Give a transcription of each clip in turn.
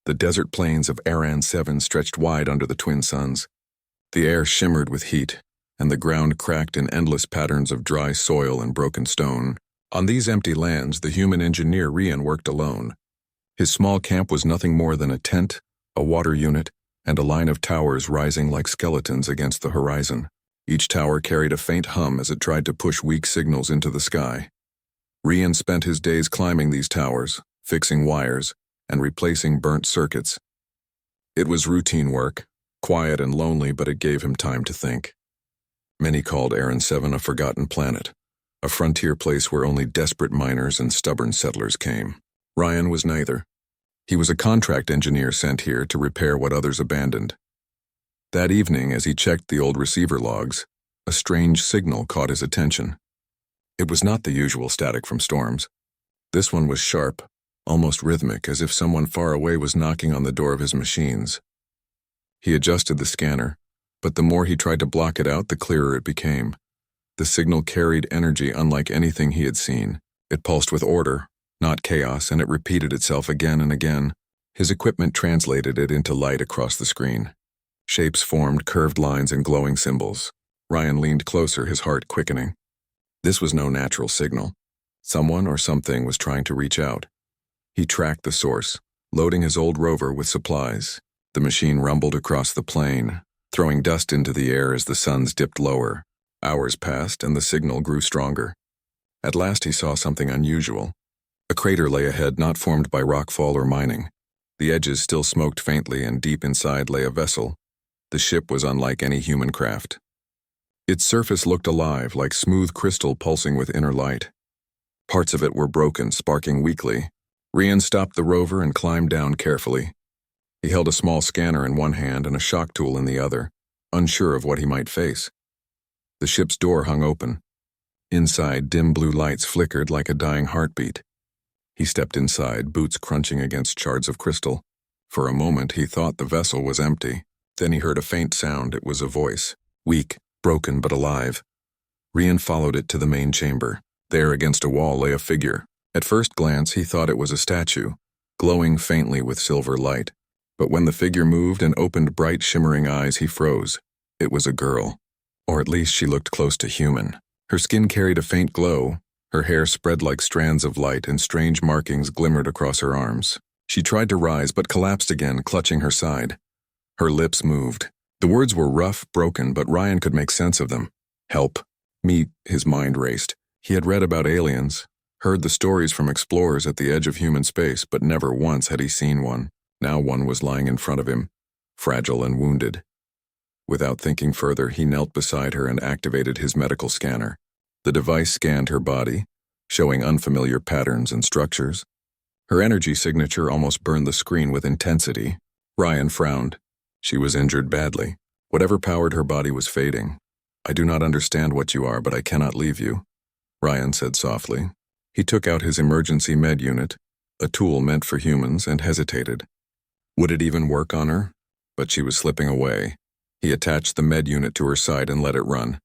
The desert plains of Aran 7 stretched wide under the twin suns. The air shimmered with heat, and the ground cracked in endless patterns of dry soil and broken stone. On these empty lands, the human engineer Rian worked alone. His small camp was nothing more than a tent, a water unit, and a line of towers rising like skeletons against the horizon. Each tower carried a faint hum as it tried to push weak signals into the sky. Rian spent his days climbing these towers, fixing wires, and replacing burnt circuits. It was routine work, quiet and lonely, but it gave him time to think. Many called Aran 7 a forgotten planet, a frontier place where only desperate miners and stubborn settlers came. Rian was neither. He was a contract engineer sent here to repair what others abandoned. That evening, as he checked the old receiver logs, a strange signal caught his attention. It was not the usual static from storms. This one was sharp, almost rhythmic, as if someone far away was knocking on the door of his machines. He adjusted the scanner, but the more he tried to block it out, the clearer it became. The signal carried energy unlike anything he had seen. It pulsed with order, not chaos, and it repeated itself again and again. His equipment translated it into light across the screen. Shapes formed, curved lines, and glowing symbols. Rian leaned closer, his heart quickening. This was no natural signal. Someone or something was trying to reach out. He tracked the source, loading his old rover with supplies. The machine rumbled across the plain, throwing dust into the air as the suns dipped lower. Hours passed, and the signal grew stronger. At last he saw something unusual. A crater lay ahead, not formed by rockfall or mining. The edges still smoked faintly, and deep inside lay a vessel. The ship was unlike any human craft. Its surface looked alive, like smooth crystal pulsing with inner light. Parts of it were broken, sparking weakly. Rian stopped the rover and climbed down carefully. He held a small scanner in one hand and a shock tool in the other, unsure of what he might face. The ship's door hung open. Inside, dim blue lights flickered like a dying heartbeat. He stepped inside, boots crunching against shards of crystal. For a moment, he thought the vessel was empty. Then he heard a faint sound. It was a voice, weak, broken, but alive. Rian followed it to the main chamber. There, against a wall, lay a figure. At first glance, he thought it was a statue, glowing faintly with silver light. But when the figure moved and opened bright, shimmering eyes, he froze. It was a girl. Or at least she looked close to human. Her skin carried a faint glow. Her hair spread like strands of light, and strange markings glimmered across her arms. She tried to rise, but collapsed again, clutching her side. Her lips moved. The words were rough, broken, but Rian could make sense of them. Help. Me. His mind raced. He had read about aliens, heard the stories from explorers at the edge of human space, but never once had he seen one. Now one was lying in front of him, fragile and wounded. Without thinking further, he knelt beside her and activated his medical scanner. The device scanned her body, showing unfamiliar patterns and structures. Her energy signature almost burned the screen with intensity. Rian frowned. She was injured badly. Whatever powered her body was fading. I do not understand what you are, but I cannot leave you, Rian said softly. He took out his emergency med unit, a tool meant for humans, and hesitated. Would it even work on her? But she was slipping away. He attached the med unit to her side and let it run.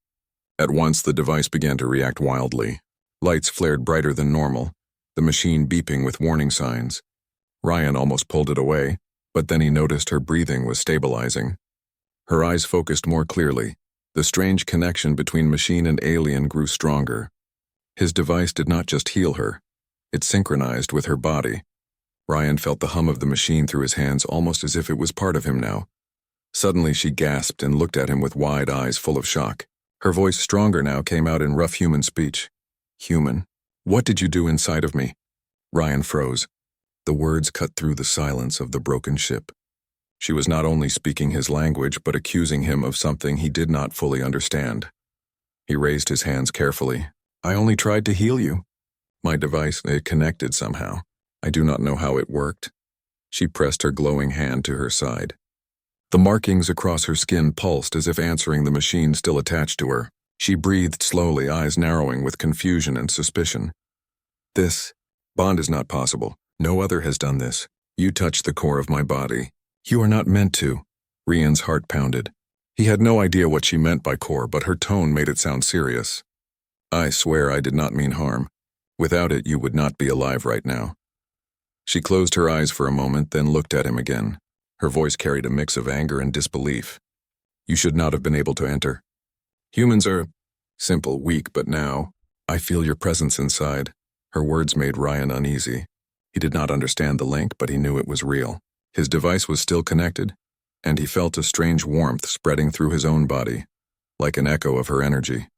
At once, the device began to react wildly. Lights flared brighter than normal, the machine beeping with warning signs. Rian almost pulled it away, but then he noticed her breathing was stabilizing. Her eyes focused more clearly. The strange connection between machine and alien grew stronger. His device did not just heal her. It synchronized with her body. Rian felt the hum of the machine through his hands, almost as if it was part of him now. Suddenly she gasped and looked at him with wide eyes full of shock. Her voice, stronger now, came out in rough human speech. Human. What did you do inside of me? Rian froze. The words cut through the silence of the broken ship. She was not only speaking his language, but accusing him of something he did not fully understand. He raised his hands carefully. I only tried to heal you. My device, it connected somehow. I do not know how it worked. She pressed her glowing hand to her side. The markings across her skin pulsed as if answering the machine still attached to her. She breathed slowly, eyes narrowing with confusion and suspicion. This bond is not possible. No other has done this. You touched the core of my body. You are not meant to. Rian's heart pounded. He had no idea what she meant by core, but her tone made it sound serious. I swear I did not mean harm. Without it, you would not be alive right now. She closed her eyes for a moment, then looked at him again. Her voice carried a mix of anger and disbelief. You should not have been able to enter. Humans are simple, weak, but now, I feel your presence inside. Her words made Ryan uneasy. He did not understand the link, but he knew it was real. His device was still connected, and he felt a strange warmth spreading through his own body, like an echo of her energy.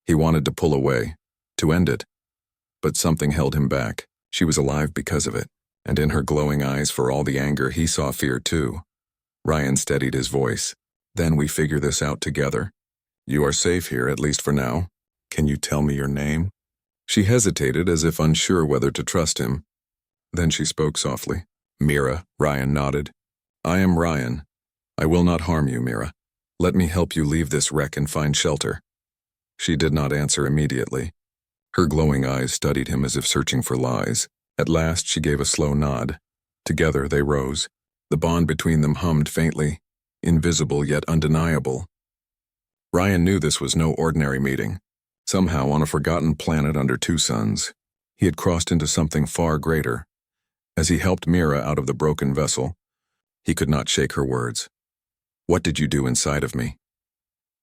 He wanted to pull away, to end it, but something held him back. She was alive because of it, and in her glowing eyes, for all the anger, he saw fear too. Ryan steadied his voice. Then we figure this out together. You are safe here, at least for now. Can you tell me your name? She hesitated, as if unsure whether to trust him. Then she spoke softly. Mira. Ryan nodded. I am Ryan. I will not harm you, Mira. Let me help you leave this wreck and find shelter. She did not answer immediately. Her glowing eyes studied him as if searching for lies. At last she gave a slow nod. Together they rose. The bond between them hummed faintly, invisible yet undeniable. Ryan knew this was no ordinary meeting. Somehow, on a forgotten planet under two suns, he had crossed into something far greater. As he helped Mira out of the broken vessel, he could not shake her words. What did you do inside of me?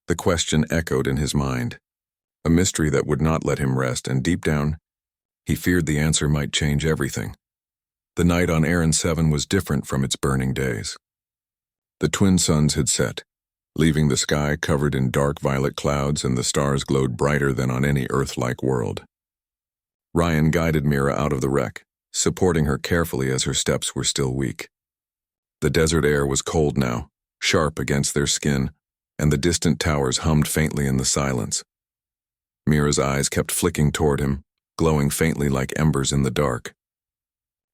The question echoed in his mind, a mystery that would not let him rest, and deep down, he feared the answer might change everything. The night on Aaron 7 was different from its burning days. The twin suns had set, leaving the sky covered in dark violet clouds, and the stars glowed brighter than on any Earth-like world. Ryan guided Mira out of the wreck, supporting her carefully as her steps were still weak. The desert air was cold now, sharp against their skin, and the distant towers hummed faintly in the silence. Mira's eyes kept flicking toward him, glowing faintly like embers in the dark.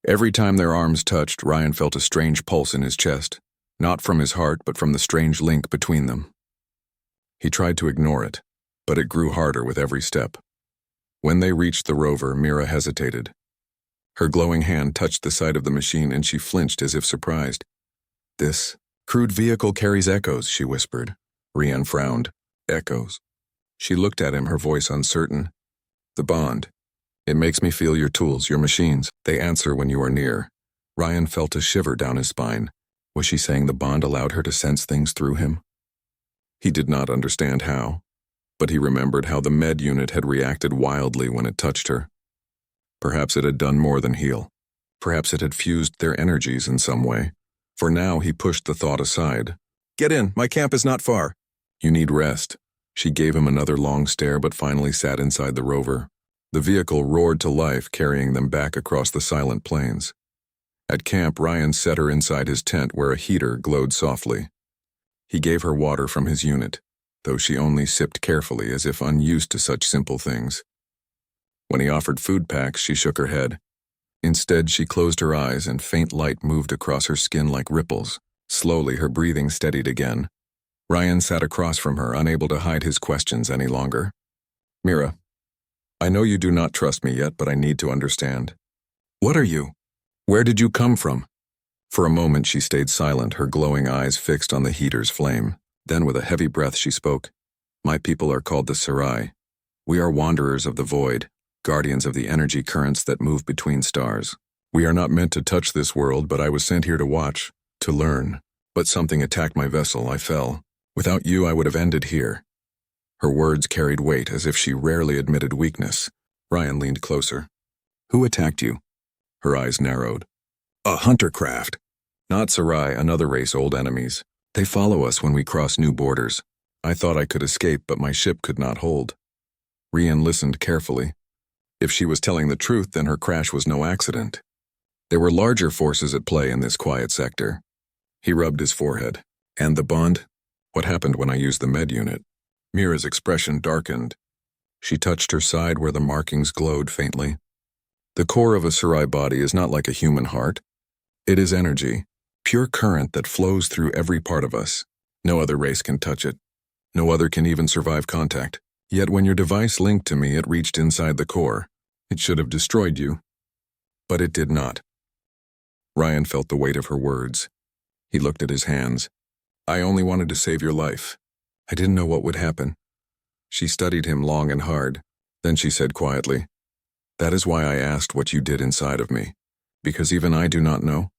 Every time their arms touched, Ryan felt a strange pulse in his chest, not from his heart but from the strange link between them. He tried to ignore it, but it grew harder with every step. When they reached the rover, Mira hesitated. Her glowing hand touched the side of the machine, and she flinched as if surprised. This crude vehicle carries echoes, she whispered. Ryan frowned. Echoes. She looked at him, her voice uncertain. The bond. It makes me feel your tools, your machines. They answer when you are near. Ryan felt a shiver down his spine. Was she saying the bond allowed her to sense things through him? He did not understand how, but he remembered how the med unit had reacted wildly when it touched her. Perhaps it had done more than heal. Perhaps it had fused their energies in some way. For now, he pushed the thought aside. Get in, my camp is not far. You need rest. She gave him another long stare, but finally sat inside the rover. The vehicle roared to life, carrying them back across the silent plains. At camp, Ryan set her inside his tent where a heater glowed softly. He gave her water from his unit, though she only sipped carefully as if unused to such simple things. When he offered food packs, she shook her head. Instead, she closed her eyes and faint light moved across her skin like ripples. Slowly, her breathing steadied again. Ryan sat across from her, unable to hide his questions any longer. Mira, I know you do not trust me yet, but I need to understand. What are you? Where did you come from? For a moment, she stayed silent, her glowing eyes fixed on the heater's flame. Then, with a heavy breath, she spoke. My people are called the Sarai. We are wanderers of the void, guardians of the energy currents that move between stars. We are not meant to touch this world, but I was sent here to watch, to learn. But something attacked my vessel. I fell. Without you, I would have ended here. Her words carried weight, as if she rarely admitted weakness. Ryan leaned closer. Who attacked you? Her eyes narrowed. A hunter craft. Not Sarai, another race, old enemies. They follow us when we cross new borders. I thought I could escape, but my ship could not hold. Ryan listened carefully. If she was telling the truth, then her crash was no accident. There were larger forces at play in this quiet sector. He rubbed his forehead. And the bond? What happened when I used the med unit? Mira's expression darkened. She touched her side where the markings glowed faintly. The core of a Sarai body is not like a human heart. It is energy, pure current that flows through every part of us. No other race can touch it. No other can even survive contact. Yet when your device linked to me, it reached inside the core. It should have destroyed you. But it did not. Ryan felt the weight of her words. He looked at his hands. I only wanted to save your life. I didn't know what would happen. She studied him long and hard. Then she said quietly, That is why I asked what you did inside of me. Because even I do not know?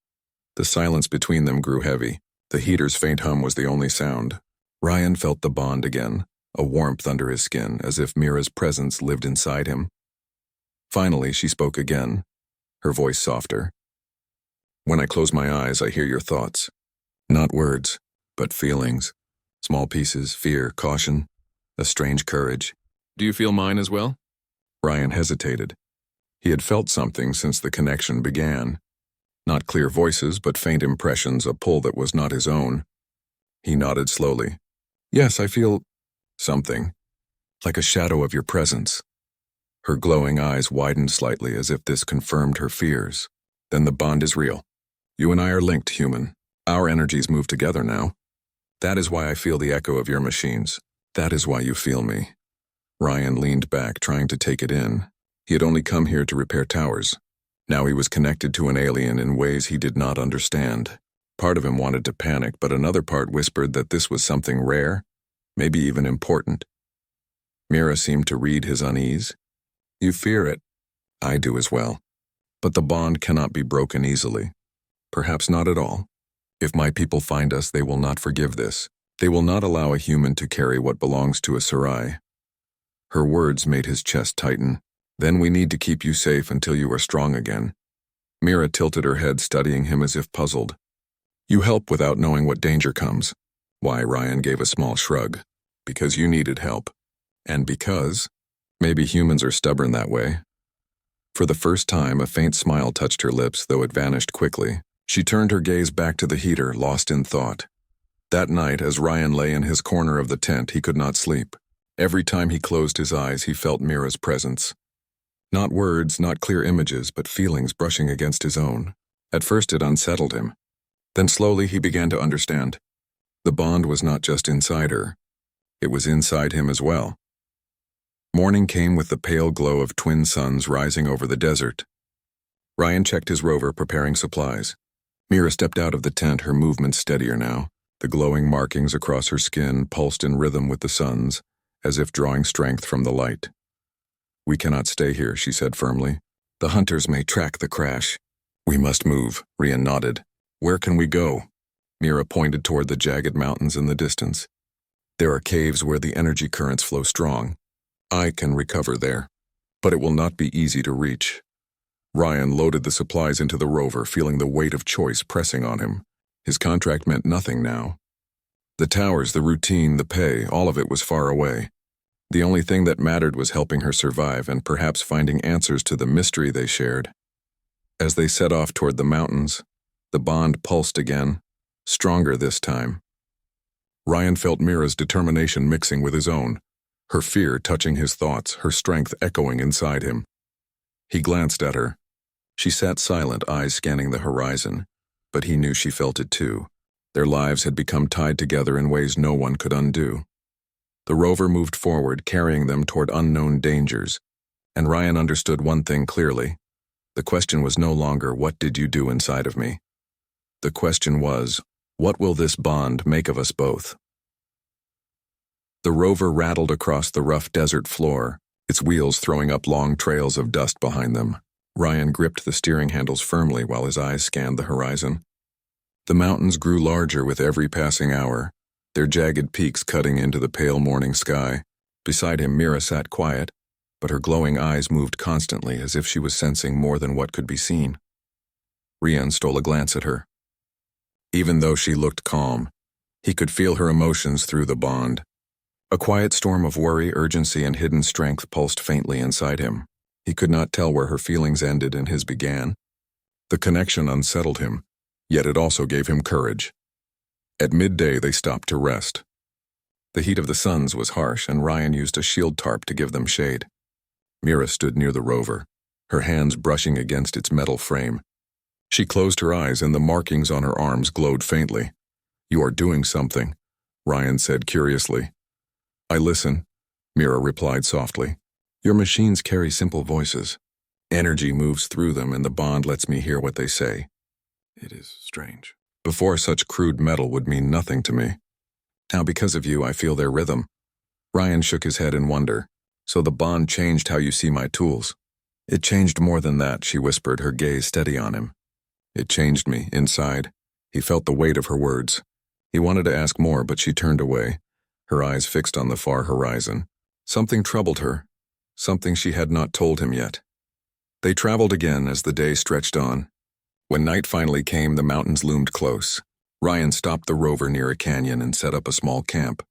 The silence between them grew heavy. The heater's faint hum was the only sound. Ryan felt the bond again, a warmth under his skin, as if Mira's presence lived inside him. Finally, she spoke again, her voice softer. When I close my eyes, I hear your thoughts. Not words, but feelings. Small pieces, fear, caution, a strange courage. Do you feel mine as well? Ryan hesitated. He had felt something since the connection began. Not clear voices, but faint impressions, a pull that was not his own. He nodded slowly. Yes, I feel something, like a shadow of your presence. Her glowing eyes widened slightly as if this confirmed her fears. Then the bond is real. You and I are linked, human. Our energies move together now. That is why I feel the echo of your machines. That is why you feel me. Ryan leaned back, trying to take it in. He had only come here to repair towers. Now he was connected to an alien in ways he did not understand. Part of him wanted to panic, but another part whispered that this was something rare, maybe even important. Mira seemed to read his unease. You fear it. I do as well. But the bond cannot be broken easily. Perhaps not at all. If my people find us, they will not forgive this. They will not allow a human to carry what belongs to a Sarai. Her words made his chest tighten. Then we need to keep you safe until you are strong again. Mira tilted her head, studying him as if puzzled. You help without knowing what danger comes. Why, Ryan gave a small shrug. Because you needed help. And because, maybe humans are stubborn that way. For the first time, a faint smile touched her lips, though it vanished quickly. She turned her gaze back to the heater, lost in thought. That night, as Ryan lay in his corner of the tent, he could not sleep. Every time he closed his eyes, he felt Mira's presence. Not words, not clear images, but feelings brushing against his own. At first it unsettled him. Then slowly he began to understand. The bond was not just inside her. It was inside him as well. Morning came with the pale glow of twin suns rising over the desert. Ryan checked his rover, preparing supplies. Mira stepped out of the tent, her movements steadier now. The glowing markings across her skin pulsed in rhythm with the suns, as if drawing strength from the light. We cannot stay here, she said firmly. The hunters may track the crash. We must move, Ryan nodded. Where can we go? Mira pointed toward the jagged mountains in the distance. There are caves where the energy currents flow strong. I can recover there, but it will not be easy to reach. Ryan loaded the supplies into the rover, feeling the weight of choice pressing on him. His contract meant nothing now. The towers, the routine, the pay, all of it was far away. The only thing that mattered was helping her survive and perhaps finding answers to the mystery they shared. As they set off toward the mountains, the bond pulsed again, stronger this time. Ryan felt Mira's determination mixing with his own, her fear touching his thoughts, her strength echoing inside him. He glanced at her. She sat silent, eyes scanning the horizon, but he knew she felt it too. Their lives had become tied together in ways no one could undo. The rover moved forward, carrying them toward unknown dangers, and Ryan understood one thing clearly. The question was no longer, what did you do inside of me? The question was, what will this bond make of us both? The rover rattled across the rough desert floor, its wheels throwing up long trails of dust behind them. Ryan gripped the steering handles firmly while his eyes scanned the horizon. The mountains grew larger with every passing hour, their jagged peaks cutting into the pale morning sky. Beside him, Mira sat quiet, but her glowing eyes moved constantly as if she was sensing more than what could be seen. Ryan stole a glance at her. Even though she looked calm, he could feel her emotions through the bond. A quiet storm of worry, urgency, and hidden strength pulsed faintly inside him. He could not tell where her feelings ended and his began. The connection unsettled him, yet it also gave him courage. At midday, they stopped to rest. The heat of the suns was harsh, and Ryan used a shield tarp to give them shade. Mira stood near the rover, her hands brushing against its metal frame. She closed her eyes, and the markings on her arms glowed faintly. You are doing something, Ryan said curiously. I listen, Mira replied softly. Your machines carry simple voices. Energy moves through them, and the bond lets me hear what they say. It is strange. Before, such crude metal would mean nothing to me. Now, because of you, I feel their rhythm. Ryan shook his head in wonder. So the bond changed how you see my tools. It changed more than that, she whispered, her gaze steady on him. It changed me, inside. He felt the weight of her words. He wanted to ask more, but she turned away, her eyes fixed on the far horizon. Something troubled her, something she had not told him yet. They traveled again as the day stretched on. When night finally came, the mountains loomed close. Ryan stopped the rover near a canyon and set up a small camp.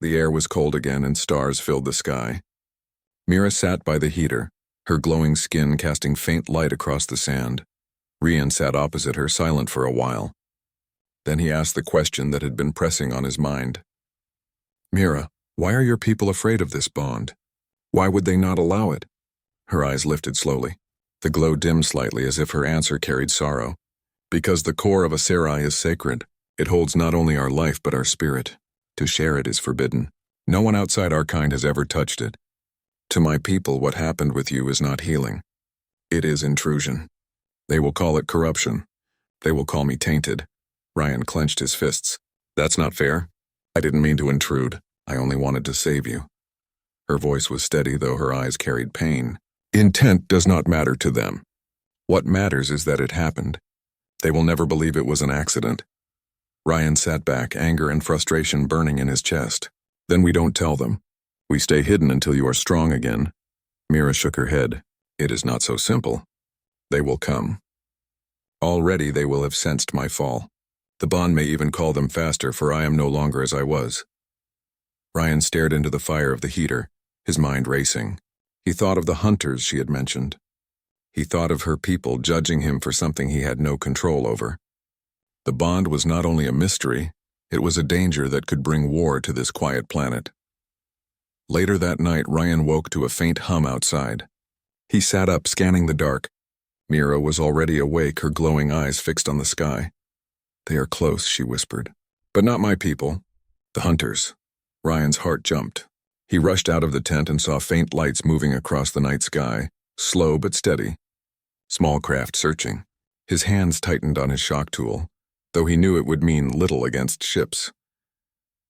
The air was cold again and stars filled the sky. Mira sat by the heater, her glowing skin casting faint light across the sand. Rian sat opposite her, silent for a while. Then he asked the question that had been pressing on his mind. Mira, why are your people afraid of this bond? Why would they not allow it? Her eyes lifted slowly. The glow dimmed slightly as if her answer carried sorrow. Because the core of a Sarai is sacred. It holds not only our life but our spirit. To share it is forbidden. No one outside our kind has ever touched it. To my people, what happened with you is not healing. It is intrusion. They will call it corruption. They will call me tainted. Ryan clenched his fists. That's not fair. I didn't mean to intrude. I only wanted to save you. Her voice was steady, though her eyes carried pain. Intent does not matter to them. What matters is that it happened. They will never believe it was an accident. Ryan sat back, anger and frustration burning in his chest. Then we don't tell them. We stay hidden until you are strong again. Mira shook her head. It is not so simple. They will come. Already they will have sensed my fall. The bond may even call them faster, for I am no longer as I was. Ryan stared into the fire of the heater, his mind racing. He thought of the hunters she had mentioned. He thought of her people judging him for something he had no control over. The bond was not only a mystery, it was a danger that could bring war to this quiet planet. Later that night, Ryan woke to a faint hum outside. He sat up, scanning the dark. Mira was already awake, her glowing eyes fixed on the sky. They are close, she whispered. But not my people. The hunters. Ryan's heart jumped. He rushed out of the tent and saw faint lights moving across the night sky, slow but steady. Small craft searching. His hands tightened on his shock tool, though he knew it would mean little against ships.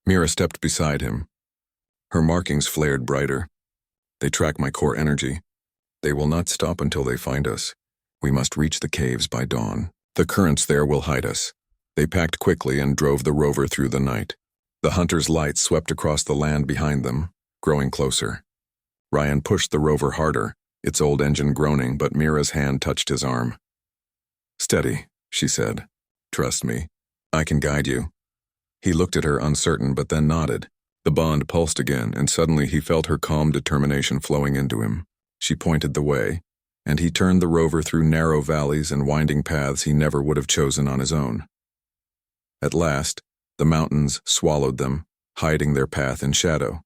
Mira stepped beside him. Her markings flared brighter. They track my core energy. They will not stop until they find us. We must reach the caves by dawn. The currents there will hide us. They packed quickly and drove the rover through the night. The hunters' lights swept across the land behind them, growing closer. Ryan pushed the rover harder, its old engine groaning, but Mira's hand touched his arm. Steady, she said. Trust me. I can guide you. He looked at her, uncertain, but then nodded. The bond pulsed again, and suddenly he felt her calm determination flowing into him. She pointed the way, and he turned the rover through narrow valleys and winding paths he never would have chosen on his own. At last, the mountains swallowed them, hiding their path in shadow.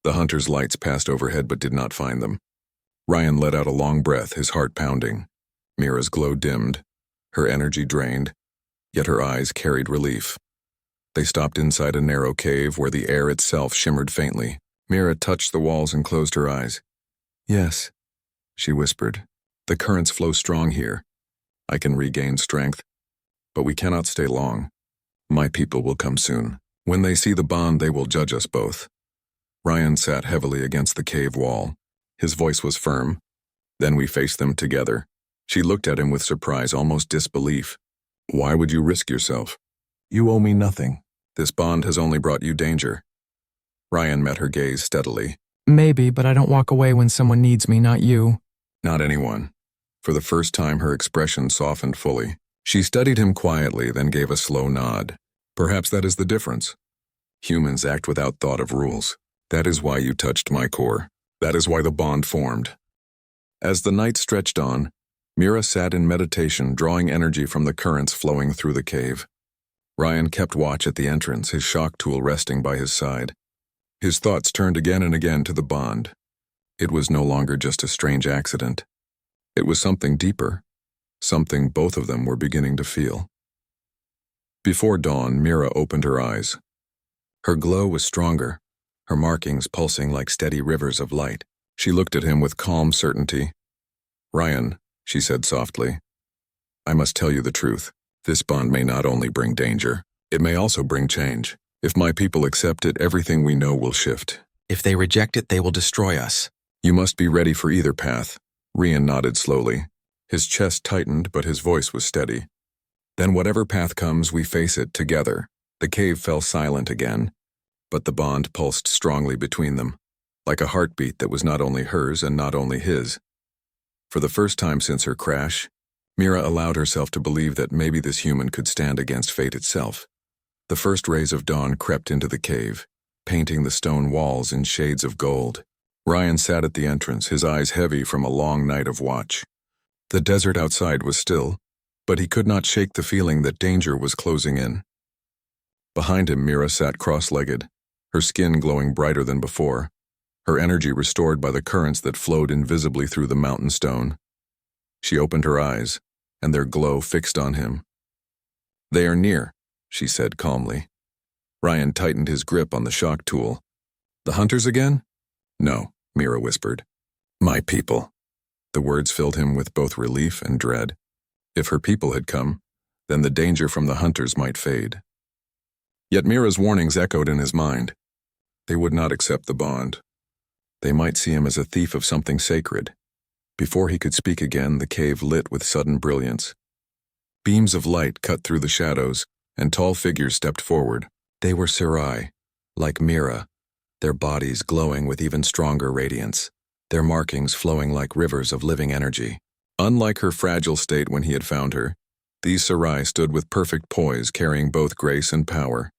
The hunters' lights passed overhead but did not find them. Ryan let out a long breath, his heart pounding. Mira's glow dimmed, her energy drained, yet her eyes carried relief. They stopped inside a narrow cave where the air itself shimmered faintly. Mira touched the walls and closed her eyes. Yes, she whispered. The currents flow strong here. I can regain strength, but we cannot stay long. My people will come soon. When they see the bond, they will judge us both. Ryan sat heavily against the cave wall. His voice was firm. Then we faced them together. She looked at him with surprise, almost disbelief. Why would you risk yourself? You owe me nothing. This bond has only brought you danger. Ryan met her gaze steadily. Maybe, but I don't walk away when someone needs me, not you. Not anyone. For the first time, her expression softened fully. She studied him quietly, then gave a slow nod. Perhaps that is the difference. Humans act without thought of rules. That is why you touched my core. That is why the bond formed. As the night stretched on, Mira sat in meditation, drawing energy from the currents flowing through the cave. Ryan kept watch at the entrance, his shock tool resting by his side. His thoughts turned again and again to the bond. It was no longer just a strange accident. It was something deeper, something both of them were beginning to feel. Before dawn, Mira opened her eyes. Her glow was stronger, her markings pulsing like steady rivers of light. She looked at him with calm certainty. Ryan, she said softly, I must tell you the truth. This bond may not only bring danger, it may also bring change. If my people accept it, everything we know will shift. If they reject it, they will destroy us. You must be ready for either path. Rian nodded slowly. His chest tightened, but his voice was steady. Then whatever path comes, we face it together. The cave fell silent again, but the bond pulsed strongly between them, like a heartbeat that was not only hers and not only his. For the first time since her crash, Mira allowed herself to believe that maybe this human could stand against fate itself. The first rays of dawn crept into the cave, painting the stone walls in shades of gold. Ryan sat at the entrance, his eyes heavy from a long night of watch. The desert outside was still, but he could not shake the feeling that danger was closing in. Behind him, Mira sat cross-legged, her skin glowing brighter than before, her energy restored by the currents that flowed invisibly through the mountain stone. She opened her eyes, and their glow fixed on him. "They are near," she said calmly. Ryan tightened his grip on the shock tool. "The hunters again?" "No," Mira whispered. "My people." The words filled him with both relief and dread. If her people had come, then the danger from the hunters might fade. Yet Mira's warnings echoed in his mind. They would not accept the bond. They might see him as a thief of something sacred. Before he could speak again, the cave lit with sudden brilliance. Beams of light cut through the shadows, and tall figures stepped forward. They were Sarai, like Mira, their bodies glowing with even stronger radiance, their markings flowing like rivers of living energy. Unlike her fragile state when he had found her, these Sarai stood with perfect poise, carrying both grace and power.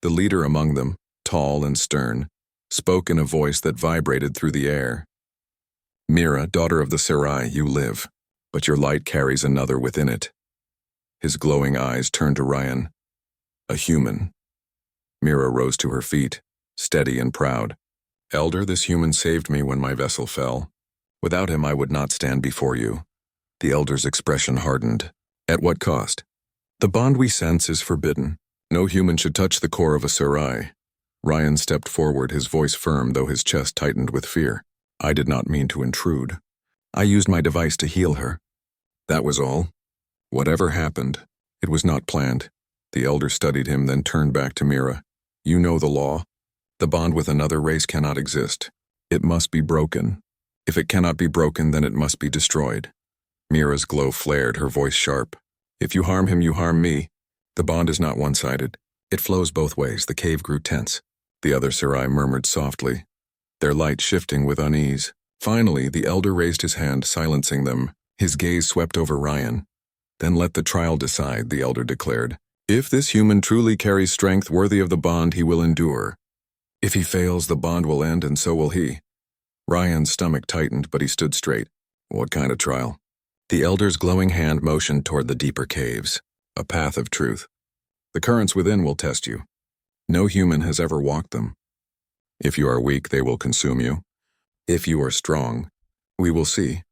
The leader among them, tall and stern, spoke in a voice that vibrated through the air. "Mira, daughter of the Sarai, you live, but your light carries another within it." His glowing eyes turned to Ryan. "A human." Mira rose to her feet, steady and proud. "Elder, this human saved me when my vessel fell. Without him, I would not stand before you." The elder's expression hardened. "At what cost?" "The bond we sense is forbidden. No human should touch the core of a Sarai." Ryan stepped forward, his voice firm, though his chest tightened with fear. "I did not mean to intrude. I used my device to heal her. That was all. Whatever happened, it was not planned." The elder studied him, then turned back to Mira. "You know the law. The bond with another race cannot exist. It must be broken. If it cannot be broken, then it must be destroyed." Mira's glow flared, her voice sharp. "If you harm him, you harm me. The bond is not one-sided. It flows both ways." The cave grew tense. The other Sarai murmured softly, their light shifting with unease. Finally, the elder raised his hand, silencing them. His gaze swept over Ryan. "Then let the trial decide," the elder declared. "If this human truly carries strength worthy of the bond, he will endure. If he fails, the bond will end, and so will he." Ryan's stomach tightened, but he stood straight. "What kind of trial?" The elder's glowing hand motioned toward the deeper caves, a path of truth. "The currents within will test you. No human has ever walked them. If you are weak, they will consume you. If you are strong, we will see."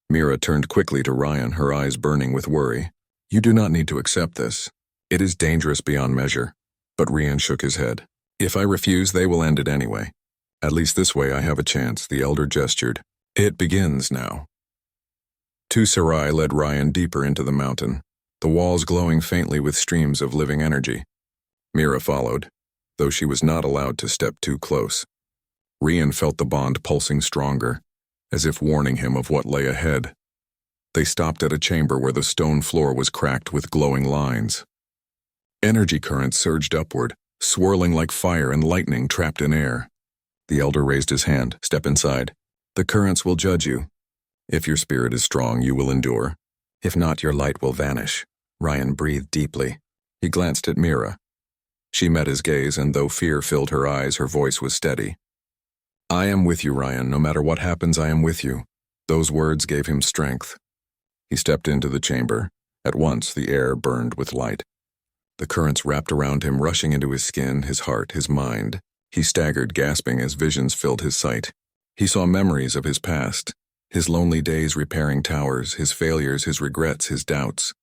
Mira turned quickly to Ryan, her eyes burning with worry. "You do not need to accept this. It is dangerous beyond measure." But Ryan shook his head. "If I refuse, they will end it anyway. At least this way I have a chance," the elder gestured. "It begins now." Two Sarai led Ryan deeper into the mountain, the walls glowing faintly with streams of living energy. Mira followed, though she was not allowed to step too close. Ryan felt the bond pulsing stronger, as if warning him of what lay ahead. They stopped at a chamber where the stone floor was cracked with glowing lines. Energy currents surged upward, swirling like fire and lightning trapped in air. The elder raised his hand. "Step inside. The currents will judge you. If your spirit is strong, you will endure. If not, your light will vanish." Ryan breathed deeply. He glanced at Mira. She met his gaze, and though fear filled her eyes, her voice was steady. "I am with you, Ryan. No matter what happens, I am with you." Those words gave him strength. He stepped into the chamber. At once, the air burned with light. The currents wrapped around him, rushing into his skin, his heart, his mind. He staggered, gasping as visions filled his sight. He saw memories of his past, his lonely days repairing towers, his failures, his regrets, his doubts.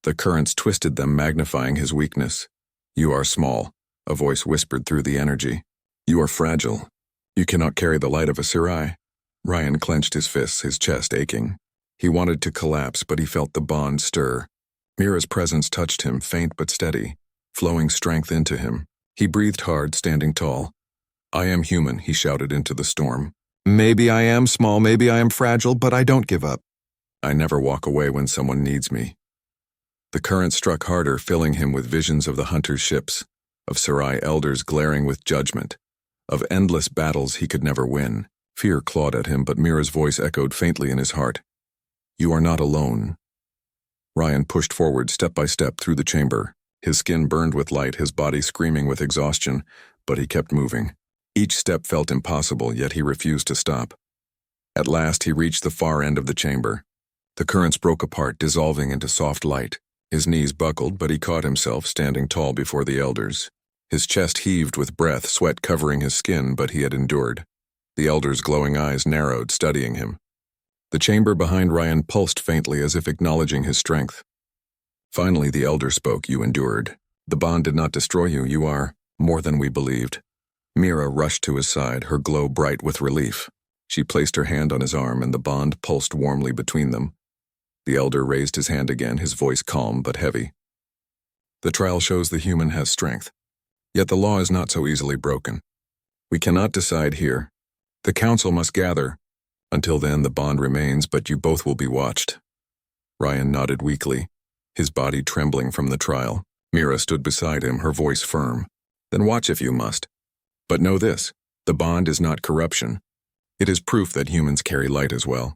The currents twisted them, magnifying his weakness. "You are small," a voice whispered through the energy. "You are fragile. You cannot carry the light of a Sarai." Ryan clenched his fists, his chest aching. He wanted to collapse, but he felt the bond stir. Mira's presence touched him, faint but steady, flowing strength into him. He breathed hard, standing tall. "I am human," he shouted into the storm. Maybe I am small, maybe I am fragile, but I don't give up. I never walk away when someone needs me. The current struck harder, filling him with visions of the hunter's ships, of Sarai elders glaring with judgment, of endless battles he could never win. Fear clawed at him, but Mira's voice echoed faintly in his heart. You are not alone. Ryan pushed forward step by step through the chamber. His skin burned with light, his body screaming with exhaustion, but he kept moving. Each step felt impossible, yet he refused to stop. At last he reached the far end of the chamber. The currents broke apart, dissolving into soft light. His knees buckled, but he caught himself standing tall before the elders. His chest heaved with breath, sweat covering his skin, but he had endured. The elders' glowing eyes narrowed, studying him. The chamber behind Ryan pulsed faintly as if acknowledging his strength. Finally, the elder spoke. You endured. The bond did not destroy you. You are more than we believed. Mira rushed to his side, her glow bright with relief. She placed her hand on his arm, and the bond pulsed warmly between them. The elder raised his hand again, his voice calm but heavy. The trial shows the human has strength. Yet the law is not so easily broken. We cannot decide here. The council must gather. Until then, the bond remains, but you both will be watched. Ryan nodded weakly, his body trembling from the trial. Mira stood beside him, her voice firm. Then watch if you must. But know this, the bond is not corruption. It is proof that humans carry light as well.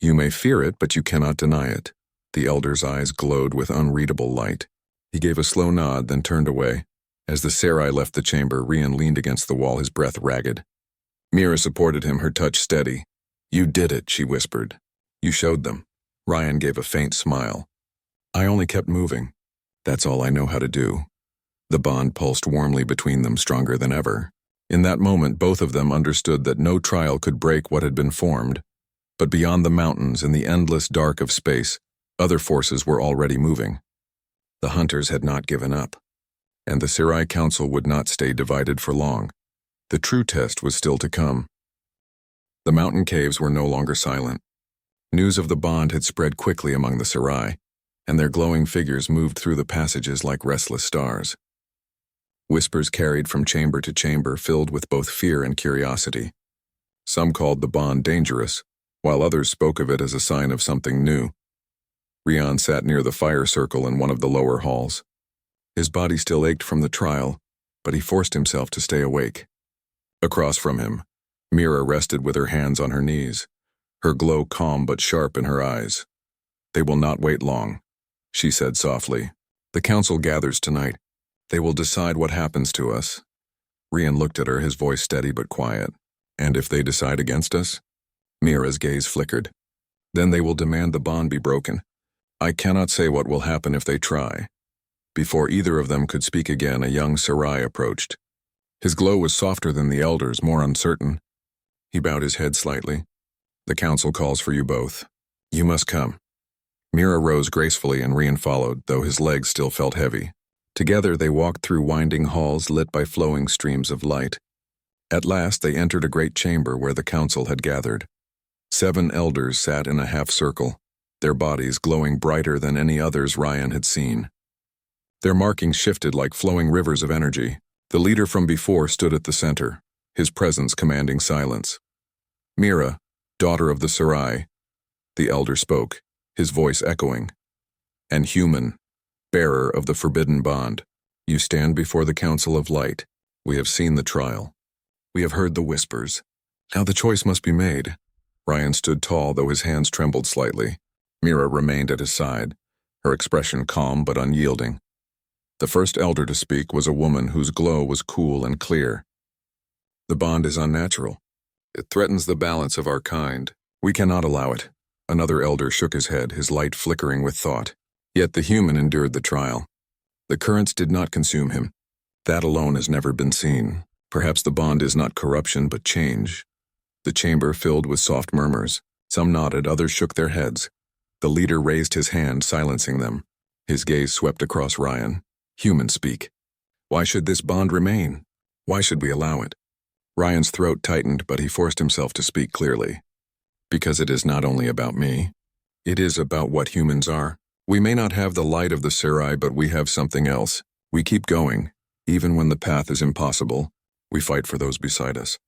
You may fear it, but you cannot deny it. The elder's eyes glowed with unreadable light. He gave a slow nod, then turned away. As the Sarai left the chamber, Ryan leaned against the wall, his breath ragged. Mira supported him, her touch steady. You did it, she whispered. You showed them. Ryan gave a faint smile. I only kept moving. That's all I know how to do. The bond pulsed warmly between them, stronger than ever. In that moment, both of them understood that no trial could break what had been formed. But beyond the mountains, in the endless dark of space, other forces were already moving. The hunters had not given up. And the Sarai Council would not stay divided for long. The true test was still to come. The mountain caves were no longer silent. News of the bond had spread quickly among the Sarai, and their glowing figures moved through the passages like restless stars. Whispers carried from chamber to chamber, filled with both fear and curiosity. Some called the bond dangerous, while others spoke of it as a sign of something new. Rian sat near the fire circle in one of the lower halls. His body still ached from the trial, but he forced himself to stay awake. Across from him, Mira rested with her hands on her knees, her glow calm but sharp in her eyes. They will not wait long, she said softly. The council gathers tonight. They will decide what happens to us. Rian looked at her, his voice steady but quiet. And if they decide against us? Mira's gaze flickered. Then they will demand the bond be broken. I cannot say what will happen if they try. Before either of them could speak again, a young Sarai approached. His glow was softer than the elders, more uncertain. He bowed his head slightly. The council calls for you both. You must come. Mira rose gracefully and Rian followed, though his legs still felt heavy. Together they walked through winding halls lit by flowing streams of light. At last they entered a great chamber where the council had gathered. 7 elders sat in a half-circle, their bodies glowing brighter than any others Ryan had seen. Their markings shifted like flowing rivers of energy. The leader from before stood at the center, his presence commanding silence. Mira, daughter of the Sarai, the elder spoke, his voice echoing. And human, bearer of the forbidden bond, you stand before the council of light. We have seen the trial. We have heard the whispers. Now the choice must be made. Ryan stood tall, though his hands trembled slightly. Mira remained at his side, her expression calm but unyielding. The first elder to speak was a woman whose glow was cool and clear. The bond is unnatural. It threatens the balance of our kind. We cannot allow it. Another elder shook his head, his light flickering with thought. Yet the human endured the trial. The currents did not consume him. That alone has never been seen. Perhaps the bond is not corruption but change. The chamber filled with soft murmurs. Some nodded, others shook their heads. The leader raised his hand, silencing them. His gaze swept across Ryan. Humans speak. Why should this bond remain? Why should we allow it? Ryan's throat tightened, but he forced himself to speak clearly. Because it is not only about me. It is about what humans are. We may not have the light of the Sarai, but we have something else. We keep going. Even when the path is impossible, we fight for those beside us.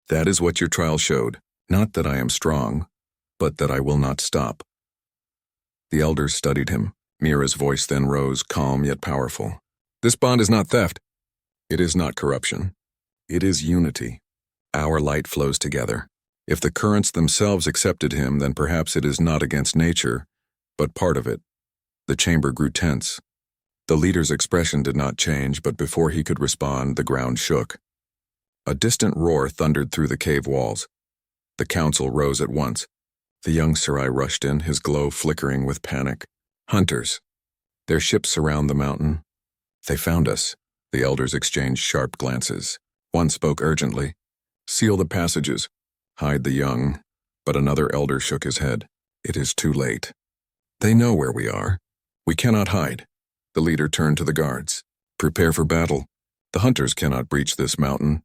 That is what your trial showed. Not that I am strong, but that I will not stop. The elders studied him. Mira's voice then rose, calm yet powerful. This bond is not theft. It is not corruption. It is unity. Our light flows together. If the currents themselves accepted him, then perhaps it is not against nature, but part of it. The chamber grew tense. The leader's expression did not change, but before he could respond, the ground shook. A distant roar thundered through the cave walls. The council rose at once. The young Sarai rushed in, his glow flickering with panic. Hunters. Their ships surround the mountain. They found us. The elders exchanged sharp glances. One spoke urgently. Seal the passages. Hide the young. But another elder shook his head. It is too late. They know where we are. We cannot hide. The leader turned to the guards. Prepare for battle. The hunters cannot breach this mountain.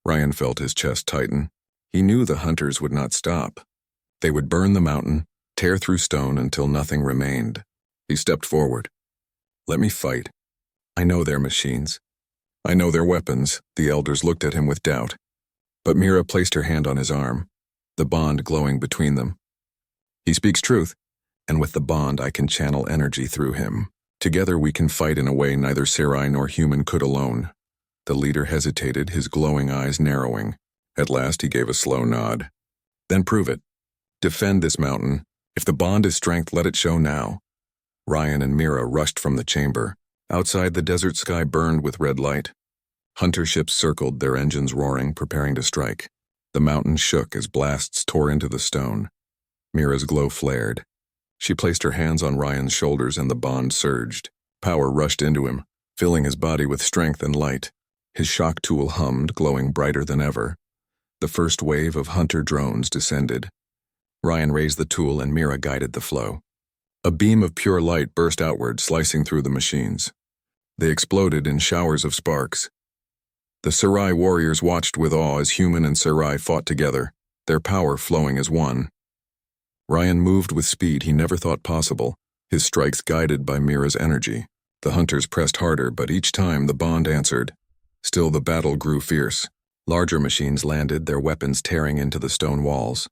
Ryan felt his chest tighten. He knew the hunters would not stop. They would burn the mountain, tear through stone until nothing remained. He stepped forward. Let me fight. I know their machines. I know their weapons. The elders looked at him with doubt. But Mira placed her hand on his arm, the bond glowing between them. He speaks truth, and with the bond I can channel energy through him. Together we can fight in a way neither Sarai nor human could alone. The leader hesitated, his glowing eyes narrowing. At last he gave a slow nod. Then prove it. Defend this mountain. If the bond is strength, let it show now. Ryan and Mira rushed from the chamber. Outside, the desert sky burned with red light. Hunter ships circled, their engines roaring, preparing to strike. The mountain shook as blasts tore into the stone. Mira's glow flared. She placed her hands on Ryan's shoulders and the bond surged. Power rushed into him, filling his body with strength and light. His shock tool hummed, glowing brighter than ever. The first wave of hunter drones descended. Ryan raised the tool and Mira guided the flow. A beam of pure light burst outward, slicing through the machines. They exploded in showers of sparks. The Sarai warriors watched with awe as human and Sarai fought together, their power flowing as one. Ryan moved with speed he never thought possible, his strikes guided by Mira's energy. The hunters pressed harder, but each time the bond answered. Still the battle grew fierce. Larger machines landed, their weapons tearing into the stone walls.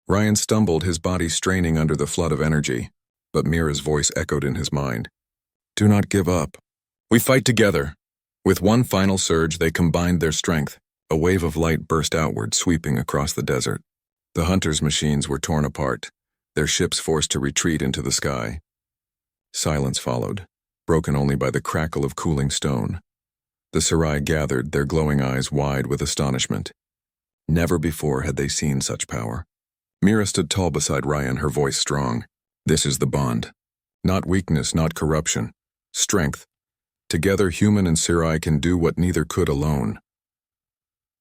Ryan stumbled, his body straining under the flood of energy, but Mira's voice echoed in his mind. Do not give up. We fight together. With one final surge, they combined their strength. A wave of light burst outward, sweeping across the desert. The hunters' machines were torn apart, their ships forced to retreat into the sky. Silence followed, broken only by the crackle of cooling stone. The Sarai gathered, their glowing eyes wide with astonishment. Never before had they seen such power. Mira stood tall beside Ryan, her voice strong. This is the bond. Not weakness, not corruption. Strength. Together, human and Sarai can do what neither could alone.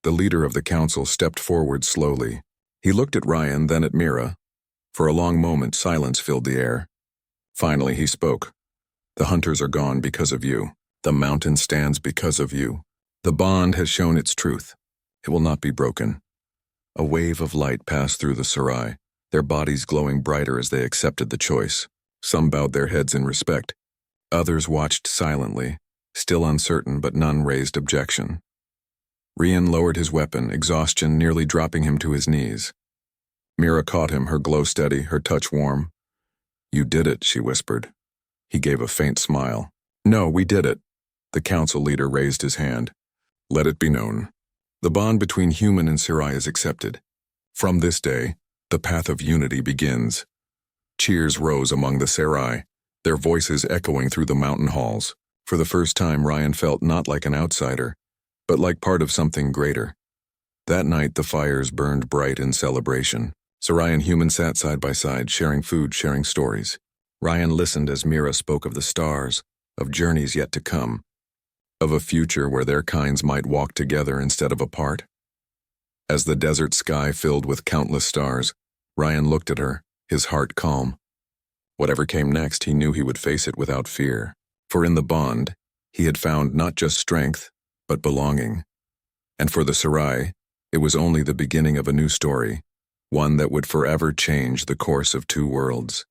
The leader of the council stepped forward slowly. He looked at Ryan, then at Mira. For a long moment, silence filled the air. Finally, he spoke. The hunters are gone because of you. The mountain stands because of you. The bond has shown its truth. It will not be broken. A wave of light passed through the Sarai, their bodies glowing brighter as they accepted the choice. Some bowed their heads in respect. Others watched silently, still uncertain, but none raised objection. Ryan lowered his weapon, exhaustion nearly dropping him to his knees. Mira caught him, her glow steady, her touch warm. You did it, she whispered. He gave a faint smile. No, we did it. The council leader raised his hand. Let it be known. The bond between human and Sarai is accepted. From this day, the path of unity begins. Cheers rose among the Sarai, their voices echoing through the mountain halls. For the first time, Ryan felt not like an outsider, but like part of something greater. That night, the fires burned bright in celebration. Sarai and human sat side by side, sharing food, sharing stories. Ryan listened as Mira spoke of the stars, of journeys yet to come, of a future where their kinds might walk together instead of apart. As the desert sky filled with countless stars, Ryan looked at her, his heart calm. Whatever came next, he knew he would face it without fear. For in the bond, he had found not just strength, but belonging. And for the Sarai, it was only the beginning of a new story, one that would forever change the course of two worlds.